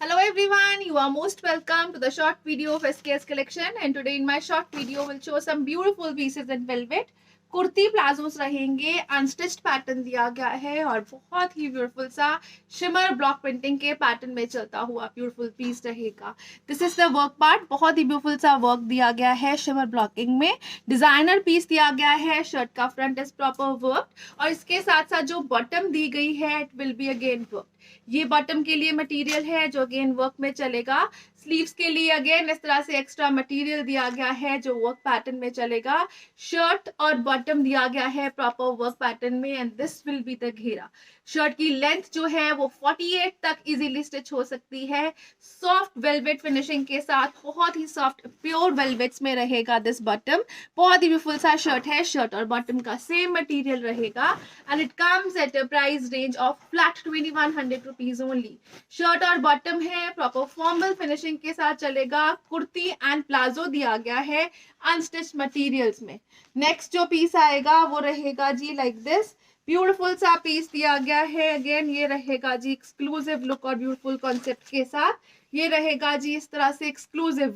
Hello everyone, you are most welcome to the short video of SKS collection and today in my short video will show some beautiful pieces in velvet. Kurti palazzos रहेंगे, unstitched pattern दिया गया है और बहुत ही beautiful सा shimmer block printing के pattern में चलता हुआ ब्यूटीफुल पीस रहेगा. This is the work part. बहुत ही ब्यूटीफुल सा वर्क दिया गया है शिमर ब्लॉकिंग में. डिजाइनर पीस दिया गया है. शर्ट का फ्रंट इज प्रॉपर वर्क और इसके साथ साथ जो बॉटम दी गई है it will be again work. ये बॉटम के लिए मटेरियल है जो अगेन वर्क में चलेगा. स्लीव्स के लिए अगेन इस तरह से एक्स्ट्रा मटेरियल दिया गया है जो वर्क पैटर्न में चलेगा. शर्ट और बॉटम दिया गया है प्रॉपर वर्क पैटर्न में and this will be the घेरा. शर्ट की लेंथ जो है वो 48 तक इजीली स्टिच हो सकती है. सॉफ्ट वेलवेट फिनिशिंग के साथ बहुत ही सॉफ्ट प्योर वेलवेट्स में रहेगा दिस बॉटम. बहुत ही ब्यूटीफुल सा शर्ट है. शर्ट और बॉटम का सेम मटेरियल रहेगा and it comes at a price range of flat 2100 rupees only. Shirt और बॉटम है प्रॉपर फॉर्मल फिनिशिंग के साथ चलेगा. कुर्ती एंड प्लाजो दिया गया है अनस्टिच्ड मटेरियल्स में. नेक्स्ट जो पीस आएगा वो रहेगा जी लाइक दिस. ब्यूटीफुल सा पीस दिया गया है. अगेन ये रहेगा जी एक्सक्लूसिव लुक और ब्यूटीफुल कॉन्सेप्ट के साथ. ये रहेगा जी इस तरह से एक्सक्लूसिव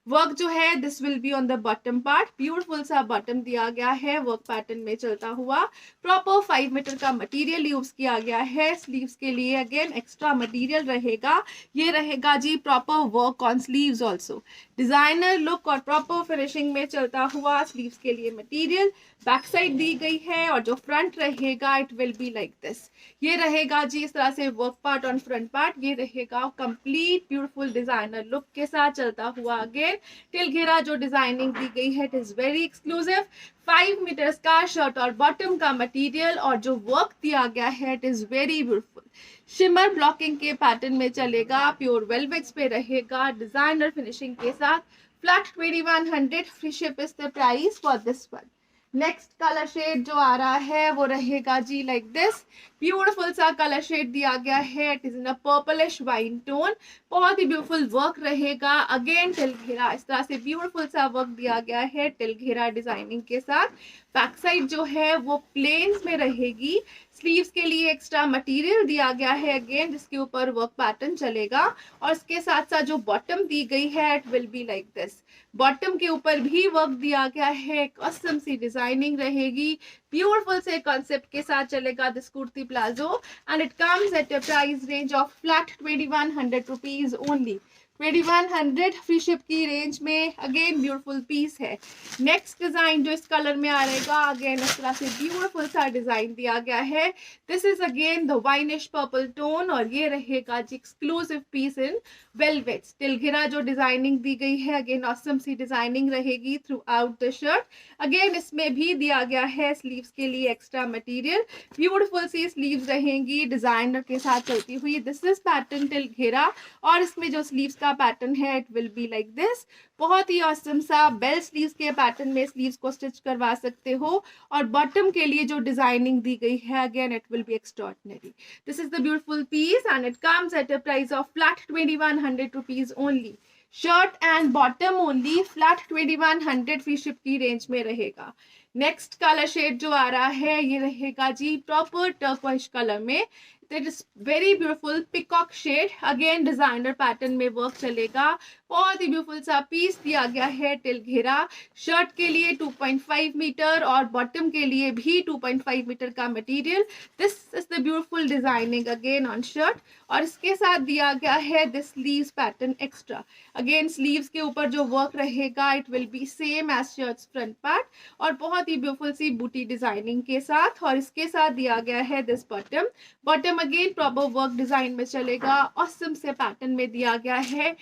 वर्क जो है this will be on the bottom part. Beautiful सा बॉटम दिया गया है वर्क पैटर्न में चलता हुआ. प्रॉपर 5 मीटर का मटेरियल यूज किया गया है. स्लीव्स के लिए अगेन एक्स्ट्रा मटेरियल रहेगा. ये रहेगा जी proper work on sleeves also. Designer look और प्रॉपर फिनिशिंग में चलता हुआ स्लीव्स के लिए मटेरियल. बैक साइड दी गई है और जो फ्रंट रहेगा it will be like this. ये रहेगा जी इस तरह से work part on front part. ये रहेगा कंप्लीट ब्यूटीफुल डिजाइनर लुक के साथ चलता हुआ. अगेन टिल घेरा जो डिजाइनिंग दी गई है it is very exclusive. 5 meters का शर्ट और बॉटम का मटेरियल और जो वर्क दिया गया है it is very beautiful. Shimmer blocking के पैटर्न में चलेगा. प्योर वेलवेट्स पे रहेगा डिजाइनर फिनिशिंग के साथ. Flat 2100. Free ship is the price for this one. Next colour shade जो आ रहा है वो रहेगा जी लाइक दिस. ब्यूटीफुल सा कलर शेड दिया गया है. It is in a purplish wine tone. बहुत ही ब्यूटीफुल वर्क रहेगा. अगेन टिल घेरा इस तरह से ब्यूटीफुल सा वर्क दिया गया है टिल घेरा डिजाइनिंग के साथ. बैक साइड जो है वो प्लेन्स में रहेगी. स्लीव्स के लिए एक्स्ट्रा मटेरियल दिया गया है अगेन जिसके ऊपर वर्क पैटर्न चलेगा और इसके साथ साथ जो बॉटम दी गई है it will be like this. Bottom के ऊपर भी वर्क दिया गया है. कस्टम सी डिजाइनिंग रहेगी. ब्यूटीफुल से कॉन्सेप्ट के साथ चलेगा this kurti palazzo and it comes at a price range of flat 2100 rupees only. 2100 free ship की रेंज में अगेन ब्यूटीफुल पीस है. नेक्स्ट डिजाइन जो इस कलर में आ रहेगा अगेन इस तरह से ब्यूटीफुल सा डिजाइन दिया गया है. This is again the winish purple tone और ये रहेगा जी एक्सक्लूसिव पीस इन वेलवेट्स. टिलघिरा जो डिजाइनिंग दी गई है अगेन ऑसम सी डिजाइनिंग रहेगी through out the shirt. Again इसमें भी दिया गया है स्लीव्स के लिए एक्स्ट्रा मटेरियल. ब्यूटीफुल सी स्लीव्स रहेंगी डिजाइनर के साथ चलती हुई. दिस इज पैटर्न टिलघिरा और इसमें जो स्लीव्स का पैटर्न है it will be like this. बहुत ही ऑसम सा बेल स्लीव्स के पैटर्न में स्लीव्स को स्टिच करवा सकते हो और बॉटम के लिए जो डिजाइनिंग दी गई है again it will be extraordinary. This is the beautiful piece and it comes at a price of flat 2100 rupees only. Shirt and bottom only flat 2100 free ship की रेंज में रहेगा. नेक्स्ट कलर शेड जो आ रहा है ये रहेगा जी प्रॉपर टर्क्वाइश कलर में. It is very beautiful peacock shade. Again designer pattern में वर्क चलेगा. बहुत ही ब्यूटीफुल सा पीस दिया गया है टिल घेरा. शर्ट के लिए 2.5 मीटर और बॉटम के लिए भी 2.5 मीटर का material. This is the beautiful designing again on shirt और इसके साथ दिया गया है this sleeves pattern extra. Again sleeves के ऊपर जो वर्क रहेगा it will be same as shirt's front part और बहुत ही ब्यूटीफुल सी बूटी डिजाइनिंग के साथ और इसके साथ दिया गया है this bottom. Bottom again proper work design में चलेगा. ऑसम से पैटर्न में दिया गया है.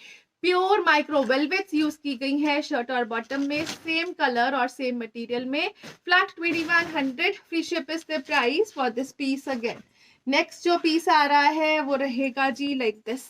प्योर माइक्रो वेलवेट्स यूज की गई है शर्ट और बॉटम में. सेम कलर और सेम मटेरियल में. Flat 2100. Free ship is the price for this piece again. Next जो पीस आ रहा है वो रहेगा जी like this.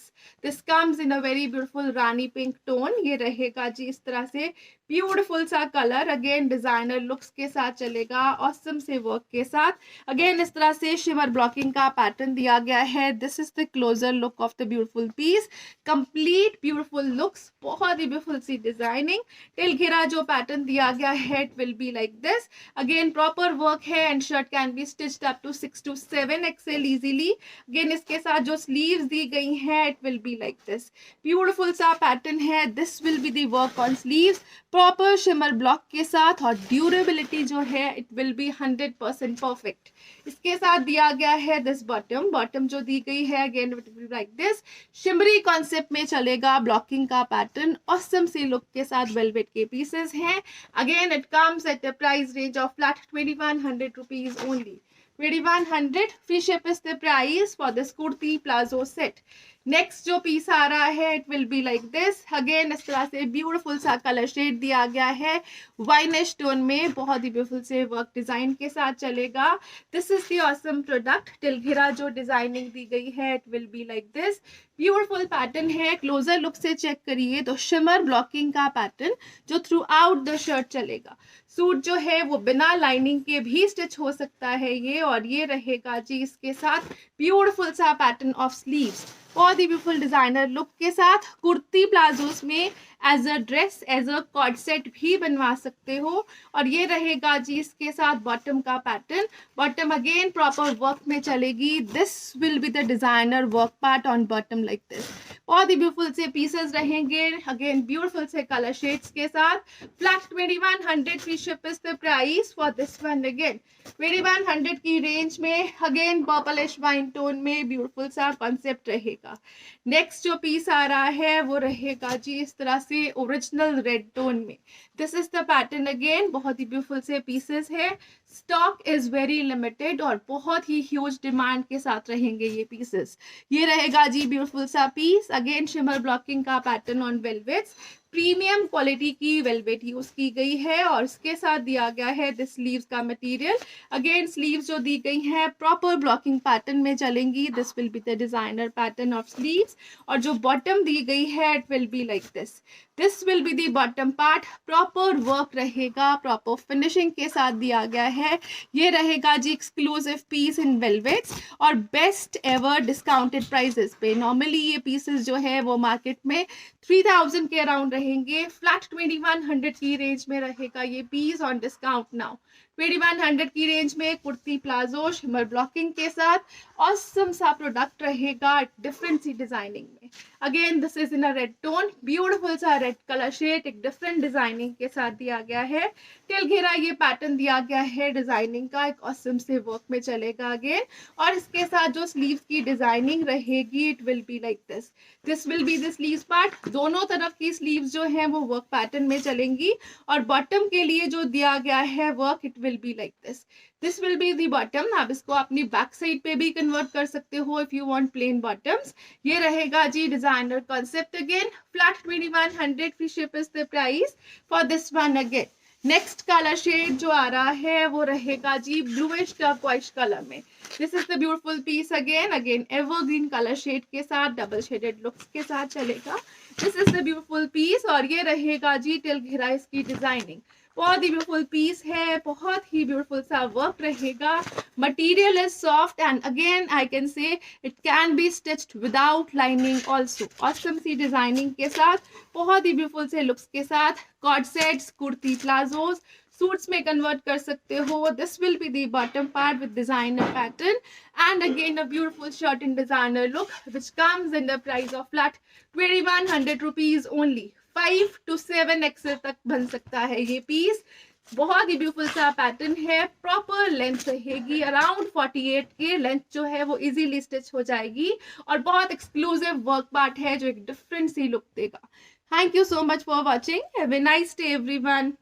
This comes in a very beautiful rani pink tone. ये रहेगा जी इस तरह से ब्यूटीफुल सा कलर, अगेन डिजाइनर लुक्स के साथ चलेगा, ऑसम से वर्क के साथ। अगेन इस तरह से शिमर ब्लॉकिंग का पैटर्न दिया गया है। This is the closer look of the beautiful piece, complete beautiful looks, बहुत ही ब्यूटीफुल सी डिजाइनिंग। टिल घेरा जो पैटर्न दिया गया है it will be like this. Again proper work है and shirt can be stitched up to 6 to 7 XL easily. Again इसके साथ जो स्लीव्स दी गई हैं it will be like this, beautiful सा पैटर्न है। This will be the work on sleeves, proper shimmer block के साथ, और ड्यूरेबिलिटी जो है इट विल बी 100% परफेक्ट। इसके साथ दिया गया है दिस बॉटम, बॉटम जो दी गई है again it will be like this, shimmery concept में चलेगा, ब्लॉकिंग का पैटर्न, ऑसम सी लुक के साथ वेलवेट के पीसेस हैं। Again it comes at the price range of flat 2100 rupees only. 2100 free ship is the price for this kurti plazo set. Next जो piece आ रहा है it will be like this. Again इस तरह से beautiful सा colour shade दिया गया है वाइनिश टोन में, बहुत ही ब्यूटीफुल से वर्क डिजाइन के साथ चलेगा। This is the awesome product. Till घेरा जो डिजाइनिंग दी गई है it will be like this, beautiful pattern है। क्लोजर लुक से चेक करिए तो शिमर ब्लॉकिंग का पैटर्न जो थ्रू आउट द शर्ट चलेगा। सूट जो है वो बिना लाइनिंग के भी स्टिच हो सकता है ये, और ये रहेगा जी इसके साथ ब्यूटीफुल सा पैटर्न ऑफ स्लीव्स, बहुत ही ब्यूटीफुल डिजाइनर लुक के साथ। कुर्ती प्लाजोस में as a dress, as a co-ord set भी बनवा सकते हो। और ये रहेगा जी इसके साथ बॉटम का pattern, bottom again proper work में चलेगी। This will be the designer work part on bottom like this, बहुत ही ब्यूटीफुल से पीसेस रहेंगे। अगेन ब्यूटीफुल से कलर शेड्स के साथ। Flat 2100 free ship is the price for this one. Again 2100 की रेंज में अगेन पर्पलिश वाइन टोन में ब्यूटीफुल सा कॉन्सेप्ट रहेगा। नेक्स्ट जो पीस आ रहा है वो रहेगा जी इस तरह से ओरिजिनल रेड टोन में। This is the pattern, again बहुत ही ब्यूटीफुल से पीसेस है। स्टॉक इज वेरी लिमिटेड और बहुत ही ह्यूज डिमांड के साथ रहेंगे ये पीसेस। ये रहेगा जी ब्यूटीफुल सा पीस, अगेन शिमर ब्लॉकिंग का pattern on velvets, premium quality की वेलवेट यूज की गई है, और इसके साथ दिया गया है दिस स्लीव्स का मटेरियल। अगेन स्लीव्स जो दी गई हैं प्रॉपर ब्लॉकिंग पैटर्न में चलेंगी। This will be the designer pattern of sleeves, और जो बॉटम दी गई है it will be like this. This will be the bottom part, proper work रहेगा, प्रॉपर फिनिशिंग के साथ दिया गया है। ये रहेगा जी एक्सक्लूसिव पीस इन वेलवेट्स और बेस्ट एवर डिस्काउंटेड प्राइसेस पे। नॉर्मली ये पीसेस जो है वो मार्केट में 3000 के अराउंड रहेंगे, फ्लैट 2100 की रेंज में रहेगा ये पीस ऑन डिस्काउंट नाउ। 2100 की रेंज में कुर्ती प्लाजो शिमर ब्लॉकिंग के साथ ऑसम सा प्रोडक्ट रहेगा डिफरेंट सी डिजाइनिंग में। Again this is in a red tone, beautiful सा रेड कलर शेड एक डिफरेंट डिजाइनिंग के साथ दिया गया है। टिल घेरा ये पैटर्न दिया गया है डिजाइनिंग का, एक ऑसम से वर्क में चलेगा अगेन, और इसके साथ जो स्लीव्स की डिजाइनिंग रहेगी it will be like this. This will be the sleeves part, दोनों तरफ की स्लीव्स जो है वो वर्क पैटर्न में चलेंगी, और बॉटम के लिए जो दिया गया है work it will be like this. This will be the bottom, आप इसको अपनी बैक साइड पे भी कन्वर्ट कर सकते हो if you want plain bottoms. ये रहेगा जी designer concept, again flat 2100 free ship is the price for this one. Again next colour shade जो आ रहा है वो रहेगा जी ब्लूइश टर्कोइश कलर में। This is the beautiful piece, again evergreen colour shade के साथ डबल शेडेड लुक्स के साथ चलेगा। This is the beautiful piece, और ये रहेगा जी टिल घेरा इसकी डिजाइनिंग। बहुत ही ब्यूटीफुल पीस है, बहुत ही ब्यूटीफुल सा वर्क रहेगा। Material is soft and again I can say it can be stitched without lining also. Awesome सी डिजाइनिंग के साथ, बहुत ही ब्यूटीफुल से लुक्स के साथ। Co-ord sets, kurti palazzos, suits में कन्वर्ट कर सकते हो। This will be the bottom part with designer pattern and again a beautiful shirt in designer look which comes in the price of flat 2100 rupees only. 5 to 7 XL तक बन सकता है ये piece. बहुत ही ब्यूटीफुल सा पैटर्न है, proper length रहेगी अराउंड 48 के लेंथ जो है वो इजीली स्टिच हो जाएगी, और बहुत एक्सक्लूसिव वर्क पार्ट है जो एक डिफरेंट सी लुक देगा। Thank you so much for watching, have a nice day everyone.